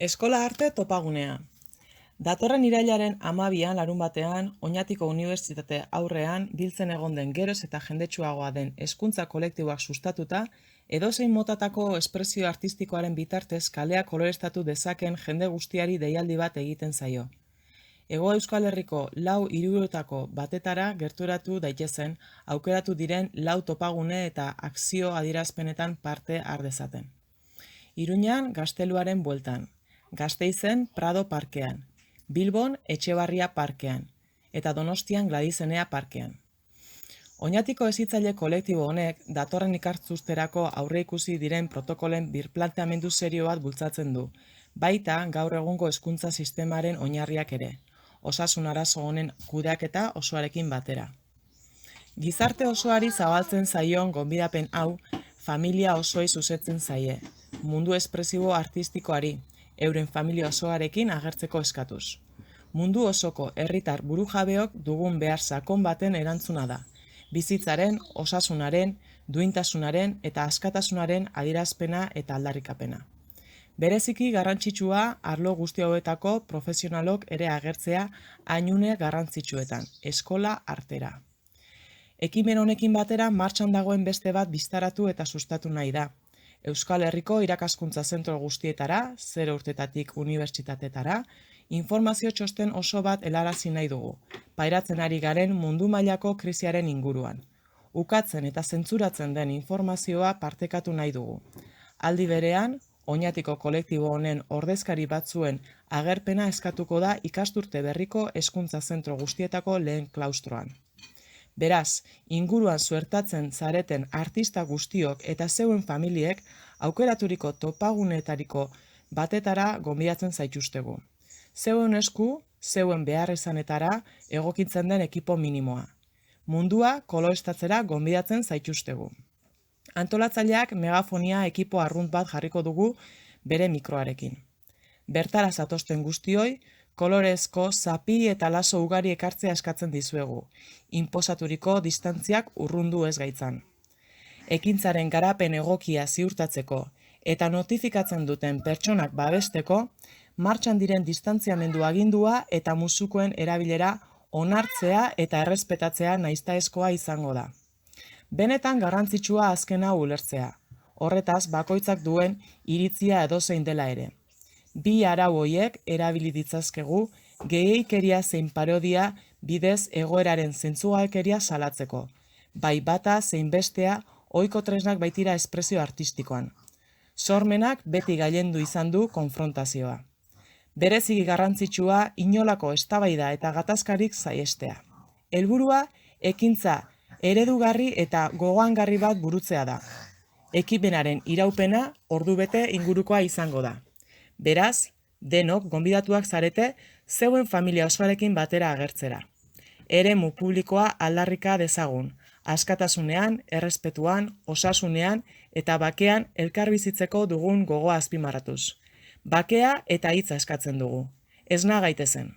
Eskola Arte Topagunea. Datorren irailaren 12an larunbatean, Oñatiko Unibertsitate aurrean biltzen egon den geroz eta jendetsuagoa den hezkuntza kolektiboak sustatuta, edozein motatako espresio artistikoaren bitartez kalea koloreztatu dezaken jende guztiari deialdi bat egiten zaio. Hego Euskal Herriko 4 hiriburuetako batetara gerturatu daitezen aukeratu diren 4 topagune eta akzio adierazpenetan parte har dezaten. Iruñan Gazteluaren bueltan, Gasteizen Prado parkean, Bilbon Etxebarria parkean, eta Donostian Gladizenea parkean. Oñatiko hezitzaile kolektibo honek datorren ikartzuzterako aurreikusi diren protokolen birplanteamendu serio bat bultzatzen du, baita gaur egungo hezkuntza sistemaren oinarriak ere, osasun arazo honen kudeaketa osoarekin batera. Gizarte osoari zabaltzen zaion gonbidapen hau familia osoei zuzentzen zaie, mundu espresibo artistikoari, euren familia osoarekin agertzeko eskatuz. Mundu osoko herritar burujabeok dugun behar sakon baten erantzuna da, bizitzaren, osasunaren, duintasunaren eta askatasunaren adierazpena eta aldarrikapena. Bereziki garrantzitsua arlo guzti hauetako profesionalok ere agertzea hainune garrantzitsuetan, eskola artera. Ekimen honekin batera martxan dagoen beste bat biztaratu eta sustatu nahi da. Euskal Herriko irakaskuntza zentro guztietara, 0 urtetatik unibertsitatetara, informazio txosten oso bat helarazi nahi dugu, pairatzen ari garen mundu mailako krisiaren inguruan. Ukatzen eta zentzuratzen den informazioa partekatu nahi dugu. Aldi berean, Oñatiko kolektibo honen ordezkari batzuen agerpena eskatuko da ikasturte berriko hezkuntza zentro guztietako lehen klaustroan. Beraz, inguruan suertatzen zareten artista guztiok eta zeuen familiek aukeraturiko topagunetariko batetara gonbidatzen zaituztegu. Zeuen esku, zeuen beharrizanetara egokitzen den ekipo minimoa. Mundua koloreztatzera gonbidatzen zaituztegu. Antolatzaileak megafonia ekipo arrunt bat jarriko dugu bere mikroarekin. Bertara zatosten guztioi, kolorezko zapi eta laso ugari ekartzea eskatzen dizuegu, inposaturiko distantziak urrundu ez gaitzan. Ekintzaren garapen egokia ziurtatzeko eta notifikatzen duten pertsonak babesteko, martxan diren distantziamendu agindua eta musukoen erabilera onartzea eta errespetatzea nahiztaezkoa izango da. Benetan garrantzitsua azkena ulertzea, horretaz bakoitzak duen iritzia edozein dela ere. Bi arau horiek erabili ditzazkegu gehiikeria zein parodia bidez egoeraren zentzugakeria salatzeko, bai bata zein bestea ohiko tresnak baitira espresio artistikoan. Sormenak beti gailendu izan du konfrontazioa. Bereziki garrantzitsua inolako eztabaida eta gatazkarik saihestea. Helburua ekintza eredugarri eta gogoangarri bat burutzea da. Ekimenaren iraupena ordubete ingurukoa izango da. Beraz, denok gonbidatuak zarete zeuen familia osoarekin batera agertzera. Eremu publikoa aldarrika dezagun, askatasunean, errespetuan, osasunean eta bakean elkarbizitzeko dugun gogoa azpimarratuz. Bakea eta hitza eskatzen dugu. Esna gaitezen.